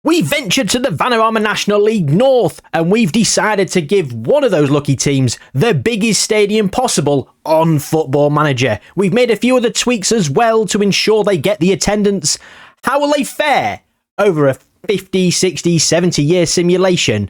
We ventured to the Vanarama National League North, and we've decided to give one of those lucky teams the biggest stadium possible on Football Manager. We've made a few other tweaks as well to ensure they get the attendance. How will they fare over a 50, 60, 70-year simulation?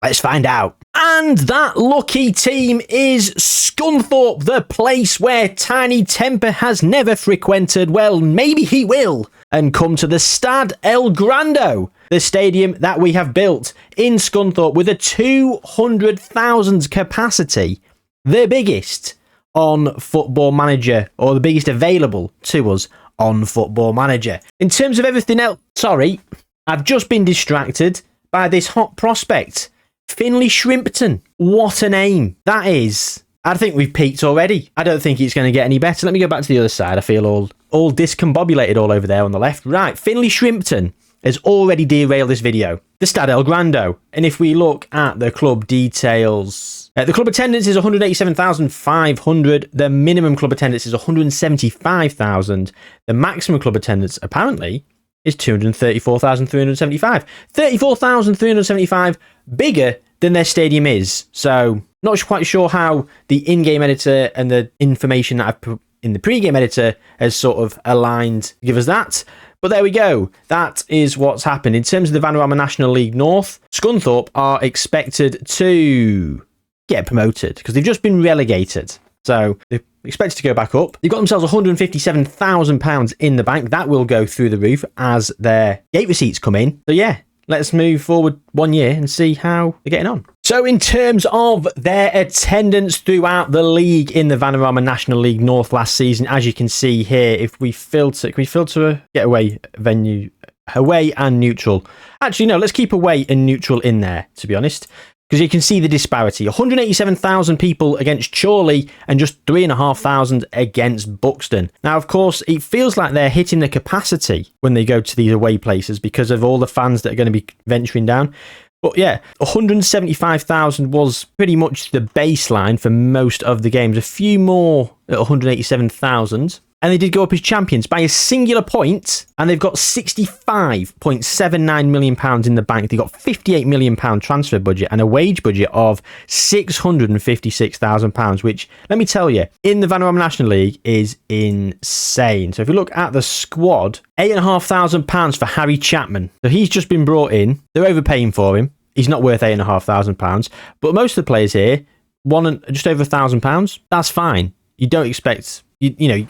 Let's find out. And that lucky team is Scunthorpe, the place where Tiny Temper has never frequented. Well, maybe he will. And come to the Stade El Grando, the stadium that we have built in Scunthorpe with a 200,000 capacity. The biggest on Football Manager, or the biggest available to us on Football Manager. In terms of everything else, sorry, I've just been distracted by this hot prospect. Finley Shrimpton. What a name that is. I think we've peaked already. I don't think it's going to get any better. Let me go back to the other side. I feel all discombobulated all over there on the left. Right, Finley Shrimpton has already derailed this video. The Stade El Grando. And if we look at the club details, the club attendance is 187,500. The minimum club attendance is 175,000. The maximum club attendance, apparently, is 234,375. 34,375 bigger than their stadium is. So, not quite sure how the in-game editor and the information that I've put in the pre-game editor has sort of aligned to give us that. But there we go. That is what's happened. In terms of the Vanarama National League North, Scunthorpe are expected to get promoted because they've just been relegated. So, they're expected to go back up. They've got themselves £157,000 in the bank. That will go through the roof as their gate receipts come in. So, yeah. Let's move forward 1 year and see how they're getting on. So in terms of their attendance throughout the league in the Vanarama National League North last season, as you can see here, if we filter, can we filter get away venue, away and neutral? Actually, no, let's keep away and neutral in there, to be honest. Because you can see the disparity. 187,000 people against Chorley and just 3,500 against Buxton. Now, of course, it feels like they're hitting the capacity when they go to these away places because of all the fans that are going to be venturing down. But yeah, 175,000 was pretty much the baseline for most of the games. A few more at 187,000. And they did go up as champions by a singular point, and they've got £65.79 million in the bank. They've got £58 million transfer budget and a wage budget of £656,000, which, let me tell you, in the Vanarama National League is insane. So if you look at the squad, £8,500 for Harry Chapman. So he's just been brought in. They're overpaying for him. He's not worth £8,500. But most of the players here, just over £1,000. That's fine. You don't expect... You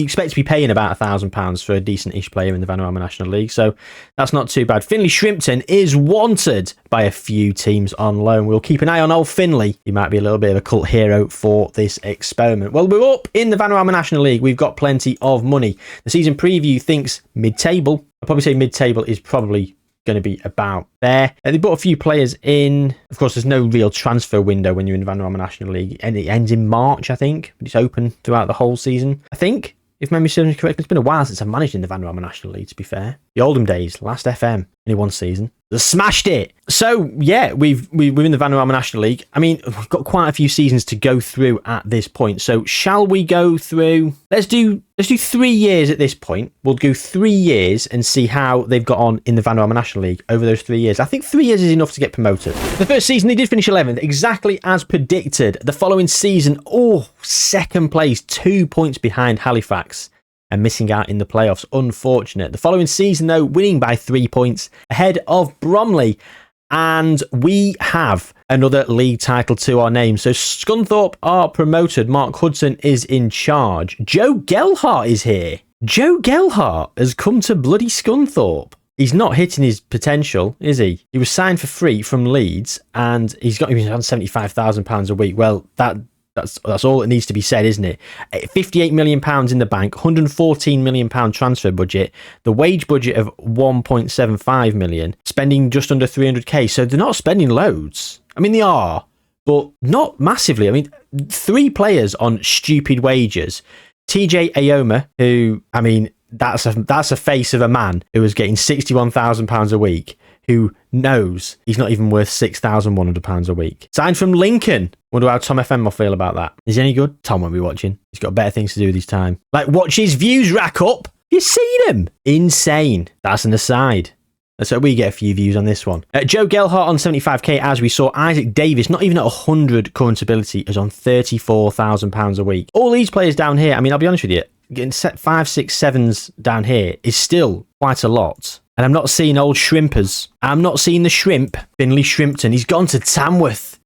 expect to be paying about £1,000 for a decent-ish player in the Vanarama National League, so that's not too bad. Finley Shrimpton is wanted by a few teams on loan. We'll keep an eye on old Finley. He might be a little bit of a cult hero for this experiment. Well, we're up in the Vanarama National League. We've got plenty of money. The season preview thinks mid-table. I'll probably say mid-table is probably going to be about there. They brought a few players in. Of course, there's no real transfer window when you're in the Vanarama National League, and it ends in March, I think, but it's open throughout the whole season. I think, if memory serves me correctly, it's been a while since I've managed in the Vanarama National League, to be fair. The olden days, last FM, only one season. They smashed it. So, yeah, we're in the Vanarama National League. I mean, we've got quite a few seasons to go through at this point. So, shall we go through... Let's do 3 years at this point. We'll do 3 years and see how they've got on in the Vanarama National League over those 3 years. I think 3 years is enough to get promoted. The first season, they did finish 11th, exactly as predicted. The following season, second place, 2 points behind Halifax, and missing out in the playoffs. Unfortunate. The following season, though, winning by 3 points ahead of Bromley. And we have another league title to our name. So Scunthorpe are promoted. Mark Hudson is in charge. Joe Gelhart is here. Joe Gelhart has come to bloody Scunthorpe. He's not hitting his potential, is he? He was signed for free from Leeds, and he's got £75,000 a week. Well, that's all that needs to be said, isn't it? £58 million in the bank, £114 million transfer budget, the wage budget of £1.75 million, spending just under 300k. So they're not spending loads. I mean, they are, but not massively. I mean, 3 players on stupid wages. TJ Ayoma, who, I mean, that's a face of a man who was getting £61,000 a week, who knows he's not even worth £6,100 a week. Signed from Lincoln. Wonder how Tom FM will feel about that. Is he any good? Tom won't be watching. He's got better things to do with his time. Like watch his views rack up. You seen him? Insane. That's an aside. So we get a few views on this one. Joe Gelhardt on 75k, as we saw. Isaac Davis, not even at 100 current ability, is on £34,000 a week. All these players down here, I mean, I'll be honest with you, getting set 5, 6, 7s down here is still quite a lot. And I'm not seeing old shrimpers. I'm not seeing the shrimp, Finley Shrimpton. He's gone to Tamworth.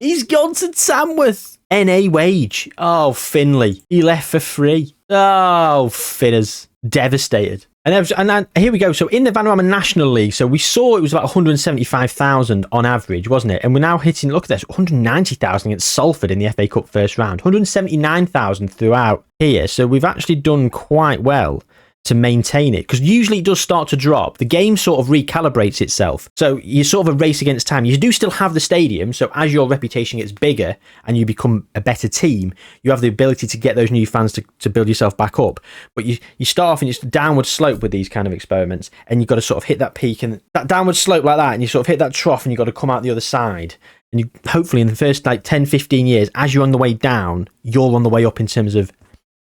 NA wage. Oh, Finley. He left for free. Oh, Finners. Devastated. And here we go. So in the Vanarama National League, so we saw it was about 175,000 on average, wasn't it? And we're now hitting, look at this, 190,000 against Salford in the FA Cup first round. 179,000 throughout here. So we've actually done quite well to maintain it, because usually it does start to drop. The game sort of recalibrates itself, so you're sort of a race against time. You do still have the stadium, so as your reputation gets bigger and you become a better team, you have the ability to get those new fans to build yourself back up. But you start off and it's a downward slope with these kind of experiments, and you've got to sort of hit that peak and that downward slope like that, and you sort of hit that trough and you've got to come out the other side. And you hopefully in the first like 10-15 years, as you're on the way down, you're on the way up in terms of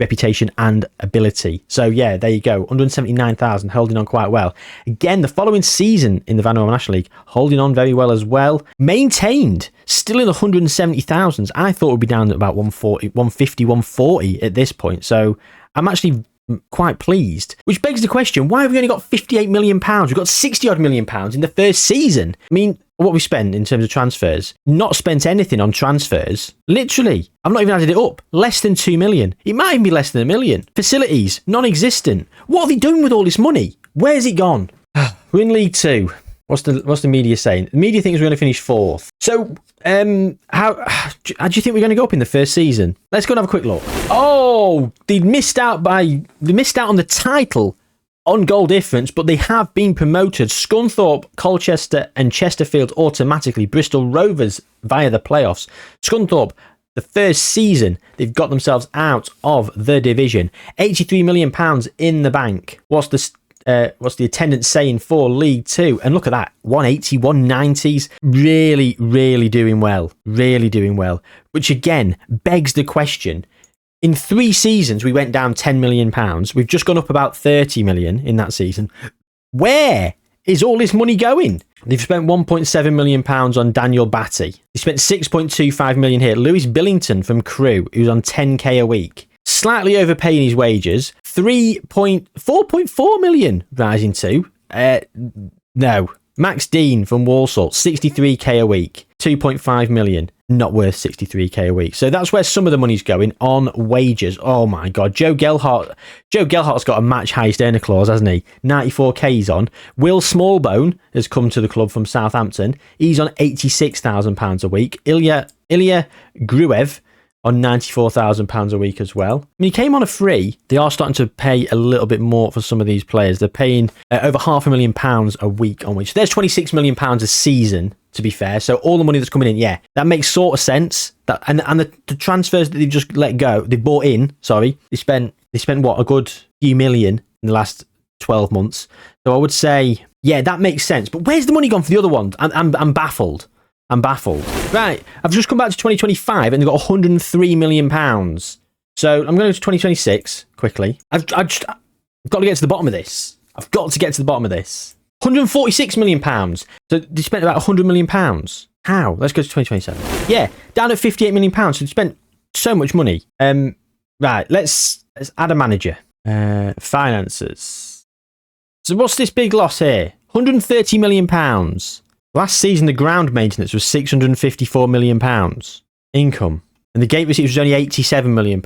reputation and ability. So yeah, there you go. 179,000, holding on quite well. Again, the following season in the Vanarama National League, holding on very well as well. Maintained, still in the 170,000s. I thought it would be down at about 140, 150, 140 at this point. So I'm actually quite pleased. Which begs the question, why have we only got £58 million? We've got 60 odd million pounds in the first season. I mean, what we spent in terms of transfers, not spent anything on transfers. Literally, I've not even added it up. Less than 2 million. It might even be less than 1 million. Facilities, non-existent. What are they doing with all this money? Where's it gone? We're in League 2. What's the media saying? The media thinks we're going to finish 4th. So, how do you think we're going to go up in the first season? Let's go and have a quick look. Oh, they missed out on the title on goal difference, but they have been promoted. Scunthorpe, Colchester and Chesterfield automatically. Bristol Rovers via the playoffs. Scunthorpe, the first season, they've got themselves out of the division. £83 million in the bank. What's the attendance saying for League 2? And look at that, 180, 190s. Really, really doing well. Really doing well. Which again begs the question. In 3 seasons, we went down £10 million. We've just gone up about 30 million in that season. Where is all this money going? They've spent £1.7 million on Daniel Batty. They spent £6.25 million here. Lewis Billington from Crewe, who's on 10k a week. Slightly overpaying his wages. 4.4 million rising to. No. Max Dean from Walsall, 63k a week. 2.5 million. Not worth 63k a week. So that's where some of the money's going, on wages. Oh my God. Joe Gelhardt's got a match highest earner clause, hasn't he? 94k he's on. Will Smallbone has come to the club from Southampton. He's on £86,000 a week. Ilya Gruev on £94,000 a week as well. I mean, he came on a free. They are starting to pay a little bit more for some of these players. They're paying over £500,000 a week on which there's £26 million a season, to be fair. So all the money that's coming in, yeah, that makes sort of sense. That and the transfers that they've just let go, they bought in. Sorry, they spent what, a good few million in the last 12 months. So I would say, yeah, that makes sense. But where's the money gone for the other ones? I'm baffled. Right, I've just come back to 2025 and they've got £103 million. So I'm going to 2026 quickly. I've got to get to the bottom of this. £146 million. So they spent about £100 million. How? Let's go to 2027. Yeah, down at £58 million. So they spent so much money. Right, let's add a manager. Finances. So what's this big loss here? £130 million. Last season, the ground maintenance was £654 million. Income. And the gate receipts was only £87 million.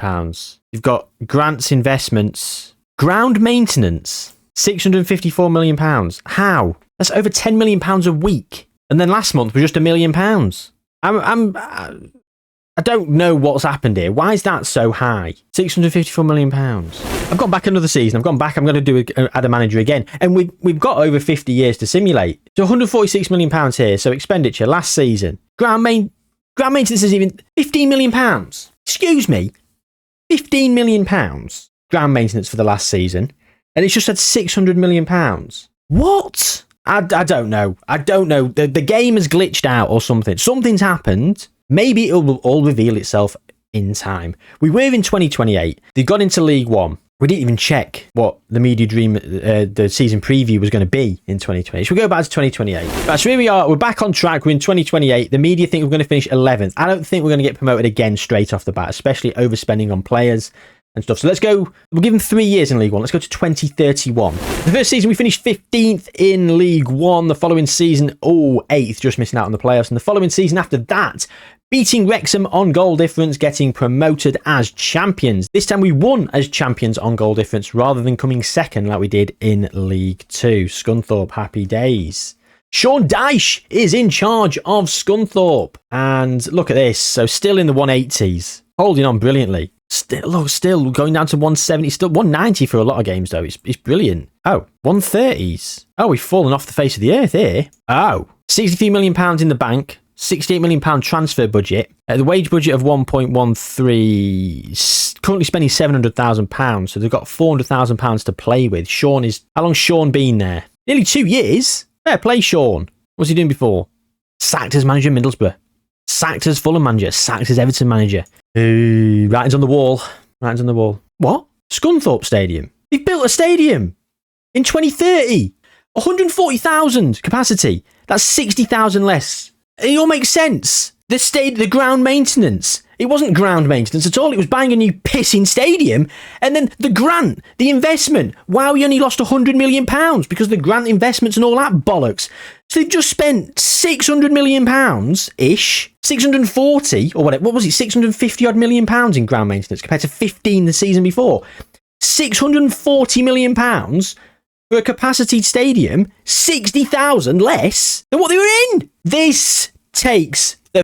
You've got grants, investments. Ground maintenance, £654 million. How? That's over £10 million a week. And then last month was just £1 million. I don't know what's happened here. Why is that so high? £654 million. I've gone back another season. I'm going to add a manager again. And we've got over 50 years to simulate. So £146 million here. So expenditure last season. Ground maintenance is even £15 million. Excuse me. £15 million ground maintenance for the last season. And it's just had £600 million. What? I don't know. The game has glitched out or something. Something's happened. Maybe it will all reveal itself in time. We were in 2028. They got into League 1. We didn't even check what the media dream, the season preview was going to be in 2020. Should we go back to 2028? Right, so here we are. We're back on track. We're in 2028. The media think we're going to finish 11th. I don't think we're going to get promoted again straight off the bat, especially overspending on players and stuff. So let's go. We'll give them 3 years in League One. Let's go to 2031. The first season, we finished 15th in League One. The following season, 8th, just missing out on the playoffs. And the following season after that, beating Wrexham on goal difference, getting promoted as champions. This time we won as champions on goal difference rather than coming second like we did in League 2. Scunthorpe, happy days. Sean Dyche is in charge of Scunthorpe. And look at this. So still in the 180s. Holding on brilliantly. Still going down to 170. Still 190 for a lot of games, though. It's brilliant. Oh, 130s. Oh, we've fallen off the face of the earth here. Oh, £63 million in the bank. £68 million transfer budget. The wage budget of 1.13, currently spending £700,000. So they've got £400,000 to play with. How long's Sean been there? Nearly 2 years. Fair play, Sean. What's he doing before? Sacked as manager of Middlesbrough. Sacked as Fulham manager. Sacked as Everton manager. Writings on the wall. Writings on the wall. What? Scunthorpe Stadium. They've built a stadium in 2030. 140,000 capacity. That's 60,000 less. It all makes sense. The ground maintenance. It wasn't ground maintenance at all. It was buying a new pissing stadium. And then the grant, the investment. Wow, we only lost £100 million because the grant investments and all that bollocks. So they've just spent £600 million-ish. 640 or whatever. What was it? 650 odd million pounds in ground maintenance compared to 15 the season before. £640 million for a capacity stadium, 60,000 less than what they were in. This takes the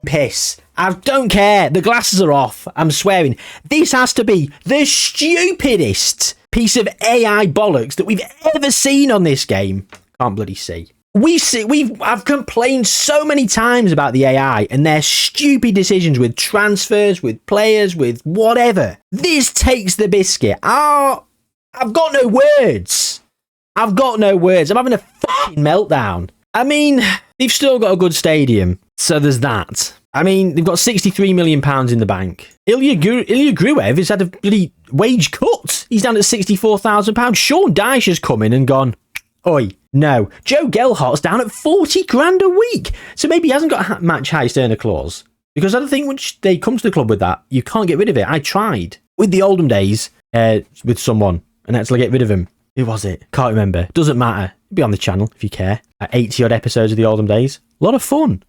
piss. I don't care. The glasses are off. I'm swearing. This has to be the stupidest piece of AI bollocks that we've ever seen on this game. Can't bloody see. I've complained so many times about the AI and their stupid decisions with transfers, with players, with whatever. This takes the biscuit. Oh, I've got no words. I'm having a fucking meltdown. I mean, they've still got a good stadium, so there's that. I mean, they've got £63 million in the bank. Ilya Gruev has had a bloody wage cut. He's down at £64,000. Sean Dyche has come in and gone, oi, no. Joe Gelhart's down at 40 grand a week. So maybe he hasn't got a match highest earner clause. Because I don't think once they come to the club with that, you can't get rid of it. I tried with the Oldham days with someone and had to get rid of him. Who was it? Can't remember. Doesn't matter. Be on the channel if you care. 80 odd episodes of the Oldham days. A lot of fun.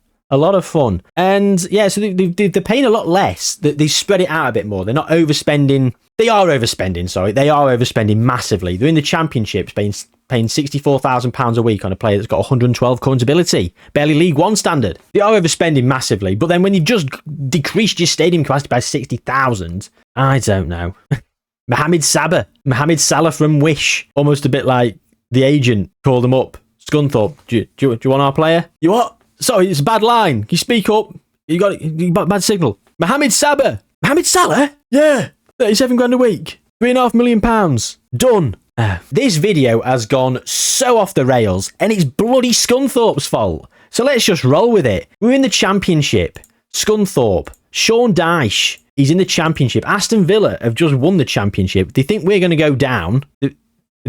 And yeah, so they're paying a lot less. They spread it out a bit more. They're not overspending. They are overspending massively. They're in the championships paying £64,000 a week on a player that's got 112 current ability. Barely League One standard. They are overspending massively. But then when you've just decreased your stadium capacity by 60,000, I don't know. Mohamed Salah from Wish. Almost a bit like the agent called him up. Scunthorpe, do you want our player? You what? Sorry, it's a bad line. Can you speak up? You got bad signal. Mohamed Salah? Yeah. 37 grand a week. £3.5 million. Done. This video has gone so off the rails, and it's bloody Scunthorpe's fault. So let's just roll with it. We're in the championship. Scunthorpe. Sean Dyche. He's in the championship. Aston Villa have just won the championship. They think we're going to go down. The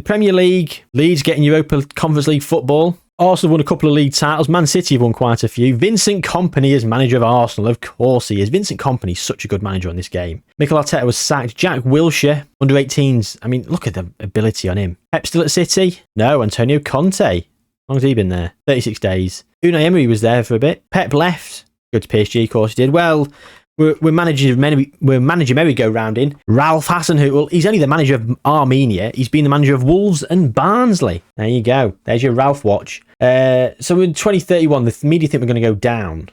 Premier League, Leeds getting Europa Conference League football. Arsenal won a couple of league titles. Man City have won quite a few. Vincent Kompany is manager of Arsenal. Of course he is. Vincent Kompany's such a good manager on this game. Mikel Arteta was sacked. Jack Wilshere, under 18s. I mean, look at the ability on him. Pep still at City? No, Antonio Conte. How long's he been there? 36 days. Unai Emery was there for a bit. Pep left. Go to PSG, of course he did. Well, we're managing merry-go-round in. Ralph Hasenhüttl, he's only the manager of Armenia. He's been the manager of Wolves and Barnsley. There you go. There's your Ralph watch. So in 2031, the media think we're going to go down.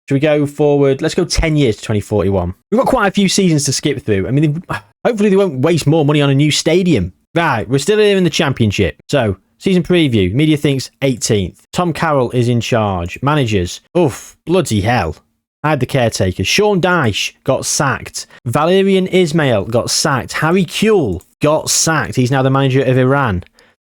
Should we go forward? Let's go 10 years to 2041. We've got quite a few seasons to skip through. I mean, hopefully they won't waste more money on a new stadium. Right, we're still here in the championship. So, season preview. Media thinks 18th. Tom Carroll is in charge. Managers. Oof, bloody hell. I had the caretaker. Sean Dyche got sacked. Valerian Ismail got sacked. Harry Kewell got sacked. He's now the manager of Iran,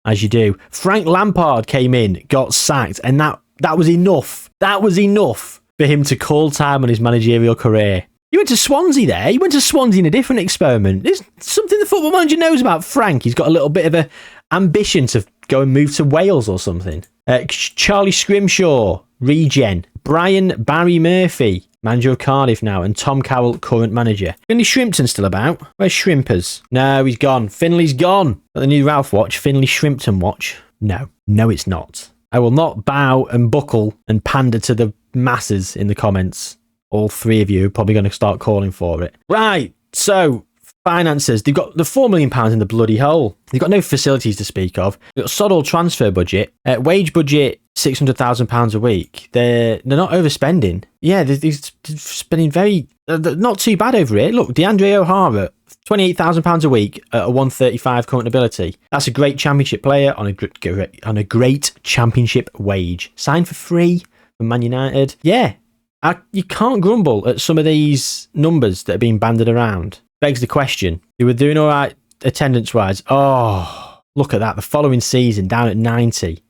as you do. Frank Lampard came in, got sacked, and that was enough. That was enough for him to call time on his managerial career. You went to Swansea there. You went to Swansea in a different experiment. There's something the Football Manager knows about Frank. He's got a little bit of a ambition to go and move to Wales or something. Charlie Scrimshaw, regen. Brian Barry Murphy, manager of Cardiff now, and Tom Cowell, current manager. Finley Shrimpton still about? Where's Shrimpers? No, he's gone. Finley's gone. Got the new Ralph watch, Finley Shrimpton watch. No, it's not. I will not bow and buckle and pander to the masses in the comments. All three of you are probably going to start calling for it. Right, so finances. They've got the £4 million in the bloody hole. They've got no facilities to speak of. They've got a sod all transfer budget. Wage budget, £600,000 a week. They're not overspending. Yeah, they're spending not too bad over it. Look, DeAndre O'Hara, £28,000 a week at a 135 current ability. That's a great championship player on a great championship wage. Signed for free from Man United. Yeah, you can't grumble at some of these numbers that are being banded around. Begs the question, they were doing all right attendance-wise. Oh, look at that. The following season, down at 90.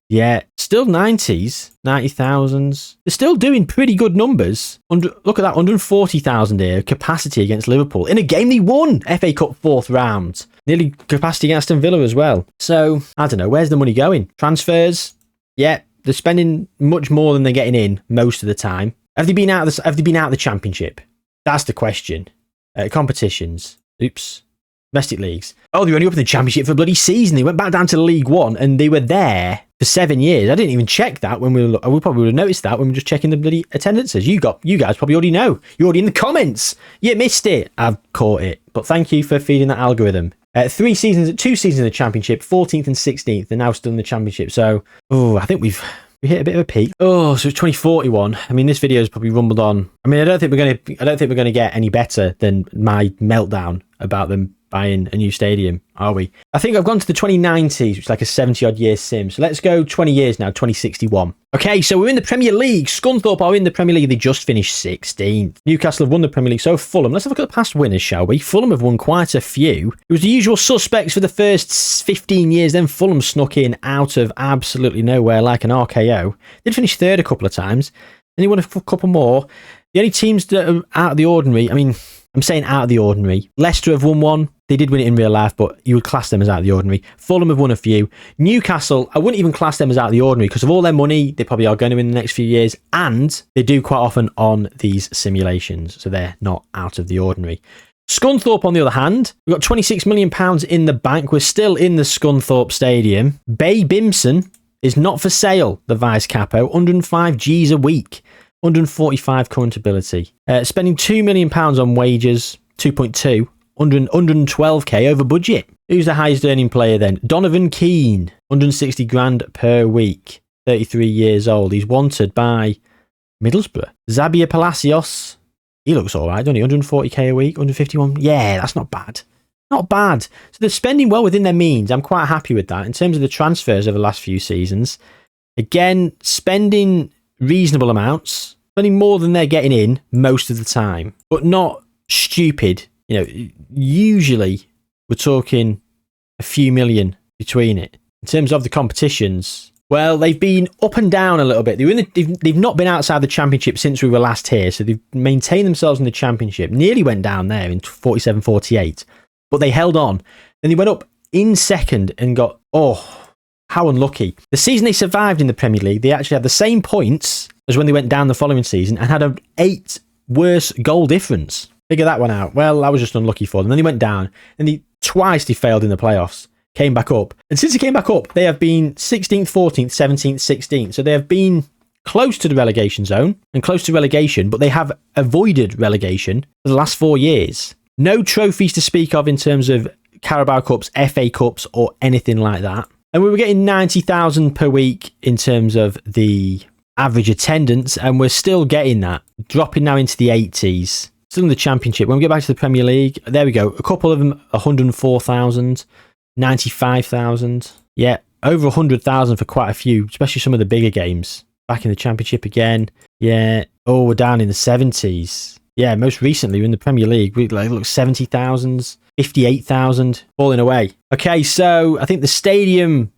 Yeah, still 90s, 90,000s. They're still doing pretty good numbers. Look at that, 140,000 here, capacity against Liverpool. In a game they won, FA Cup 4th round. Nearly capacity against Aston Villa as well. So, I don't know, where's the money going? Transfers? Yeah, they're spending much more than they're getting in most of the time. Have they been out of the Championship? That's the question. Competitions. Oops. Domestic leagues. Oh, they were only up in the Championship for a bloody season. They went back down to League One and they were there for 7 years. I didn't even check that when we probably would have noticed that when we were just checking the bloody attendances. You guys probably already know. You're already in the comments. You missed it. I've caught it. But thank you for feeding that algorithm. 2 seasons in the Championship, 14th and 16th. They're now still in the Championship. So, I think we hit a bit of a peak. Oh, so it's 2041. I mean, this video is probably rumbled on. I mean, I don't think we're gonna get any better than my meltdown about them buying a new stadium, are we? I think I've gone to the 2090s, which is like a 70-odd year sim. So let's go 20 years now, 2061. Okay, so we're in the Premier League. Scunthorpe are in the Premier League. They just finished 16th. Newcastle have won the Premier League. So Fulham. Let's have a look at the past winners, shall we? Fulham have won quite a few. It was the usual suspects for the first 15 years. Then Fulham snuck in out of absolutely nowhere like an RKO. Did finish third a couple of times. Then he won a couple more. The only teams that are out of the ordinary, I mean, I'm saying out of the ordinary. Leicester have won one. They did win it in real life, but you would class them as out of the ordinary. Fulham have won a few. Newcastle, I wouldn't even class them as out of the ordinary because of all their money they probably are going to win the next few years, and they do quite often on these simulations, so they're not out of the ordinary. Scunthorpe, on the other hand, we've got £26 million in the bank. We're still in the Scunthorpe Stadium. Bay Bimson is not for sale, the vice capo, 105 Gs a week. 145 current ability. Spending £2 million on wages, 2.2, 112k over budget. Who's the highest earning player then? Donovan Keane, 160 grand per week, 33 years old. He's wanted by Middlesbrough. Xavier Palacios, he looks all right, doesn't he? 140k a week, 151. Yeah, that's not bad. Not bad. So they're spending well within their means. I'm quite happy with that. In terms of the transfers over the last few seasons, again, spending reasonable amounts, spending more than they're getting in most of the time, but not stupid. You know, usually we're talking a few million between it. In terms of the competitions, well, they've been up and down a little bit. They've not been outside the Championship since we were last here, so they've maintained themselves in the Championship. Nearly went down there in 47-48, but they held on. Then they went up in second and got, how unlucky. The season they survived in the Premier League, they actually had the same points as when they went down the following season and had an 8 worse goal difference. Figure that one out. Well, I was just unlucky for them. Then they went down and twice they failed in the playoffs. Came back up. And since they came back up, they have been 16th, 14th, 17th, 16th. So they have been close to the relegation zone and close to relegation, but they have avoided relegation for the last 4 years. No trophies to speak of in terms of Carabao Cups, FA Cups, or anything like that. And we were getting 90,000 per week in terms of the average attendance, and we're still getting that. Dropping now into the 80s. Still in the Championship. When we get back to the Premier League, there we go. A couple of them, 104,000, 95,000. Yeah, over 100,000 for quite a few, especially some of the bigger games. Back in the Championship again. Yeah. Oh, we're down in the 70s. Yeah, most recently we're in the Premier League. We look 70,000, 58,000, falling away. Okay, so I think the stadium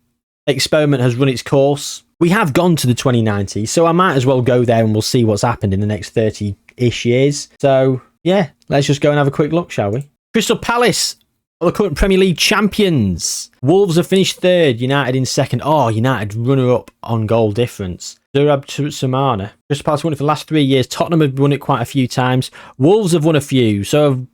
experiment has run its course. We have gone to the 2090s, so I might as well go there and we'll see what's happened in the next 30 5-ish years. So, yeah, let's just go and have a quick look, shall we? Crystal Palace are the current Premier League champions. Wolves have finished third, United in second. Oh, United runner-up on goal difference. Durab Samana. Crystal Palace won it for the last 3 years. Tottenham have won it quite a few times. Wolves have won a few. So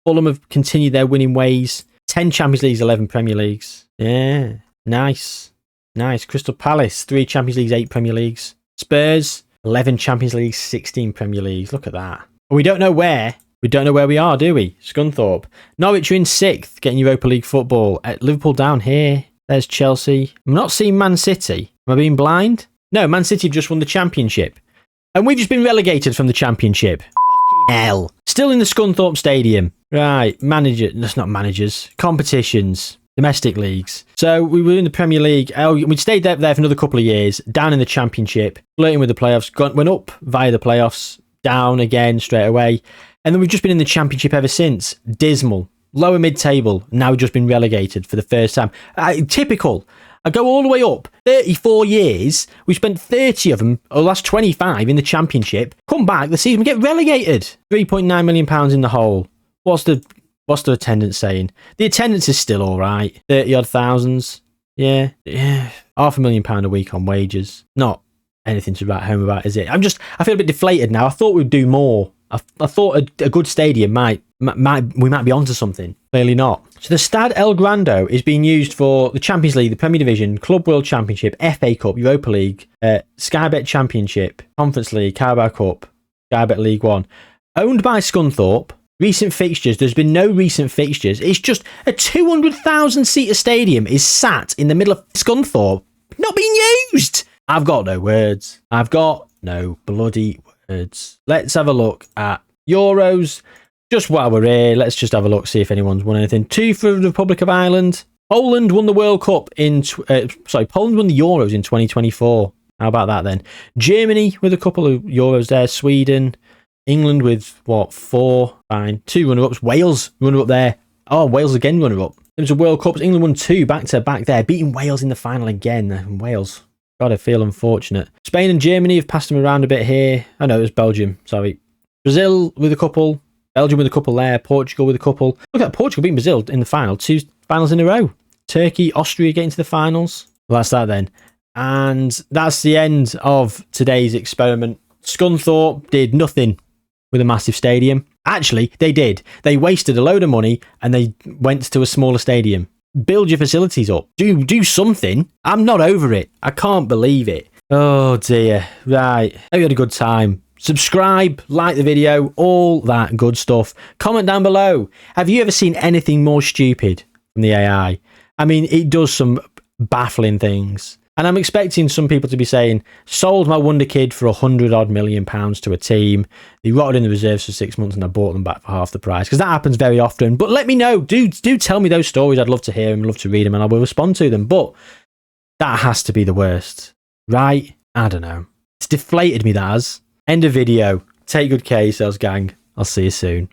Fulham have continued their winning ways. 10 Champions Leagues, 11 Premier Leagues. Yeah, nice. Nice. Crystal Palace, 3 Champions Leagues, 8 Premier Leagues. Spurs, 11 Champions Leagues, 16 Premier Leagues. Look at that. And we don't know where. We don't know where we are, do we? Scunthorpe. Norwich are in 6th, getting Europa League football. At Liverpool down here. There's Chelsea. I'm not seeing Man City. Am I being blind? No, Man City have just won the Championship. And we've just been relegated from the Championship. Fucking hell. Still in the Scunthorpe Stadium. Right, that's not managers. Competitions. Domestic leagues. So we were in the Premier League. We'd stayed there for another couple of years. Down in the Championship. Flirting with the playoffs. Went up via the playoffs. Down again straight away. And then we've just been in the Championship ever since. Dismal. Lower mid-table. Now we've just been relegated for the first time. Typical. I go all the way up. 34 years. We spent 30 of them, or the last 25 in the Championship. Come back the season, we get relegated. £3.9 million in the hole. What's the attendance saying? The attendance is still all right. 30 odd thousands. Yeah. £500,000 a week on wages. Not anything to write home about, is it? I feel a bit deflated now. I thought we'd do more. I thought a good stadium we might be onto something. Clearly not. So the Stade El Grando is being used for the Champions League, the Premier Division, Club World Championship, FA Cup, Europa League, Sky Bet Championship, Conference League, Carabao Cup, Sky Bet League One. Owned by Scunthorpe. Recent fixtures. There's been no recent fixtures. It's just a 200,000 seater stadium is sat in the middle of Scunthorpe, not being used. I've got no words. I've got no bloody words. Let's have a look at Euros. Just while we're here, let's just have a look, see if anyone's won anything. 2 for the Republic of Ireland. Poland won the World Cup Poland won the Euros in 2024. How about that then? Germany with a couple of Euros there. Sweden. England with, 4? Fine. 2 runner-ups. Wales runner-up there. Oh, Wales again runner-up. There was a World Cup. England won 2 back-to-back there. Beating Wales in the final again. Wales. God, I feel unfortunate. Spain and Germany have passed them around a bit here. I know, it was Belgium. Sorry. Brazil with a couple. Belgium with a couple there. Portugal with a couple. Look at Portugal beating Brazil in the final. 2 finals in a row. Turkey, Austria getting to the finals. Well, that's that then. And that's the end of today's experiment. Scunthorpe did nothing with a massive stadium. Actually, they did. They wasted a load of money and they went to a smaller stadium. Build your facilities up. Do something. I'm not over it. I can't believe it. Oh dear. Right. Hope you had a good time. Subscribe, like the video, all that good stuff. Comment down below. Have you ever seen anything more stupid from the AI? I mean, it does some baffling things. And I'm expecting some people to be saying, sold my wonder kid for £100 million to a team. They rotted in the reserves for 6 months and I bought them back for half the price. Because that happens very often. But let me know. Do tell me those stories. I'd love to hear them, love to read them, and I will respond to them. But that has to be the worst. Right? I don't know. It's deflated me, that has. End of video. Take good care of yourselves, gang. I'll see you soon.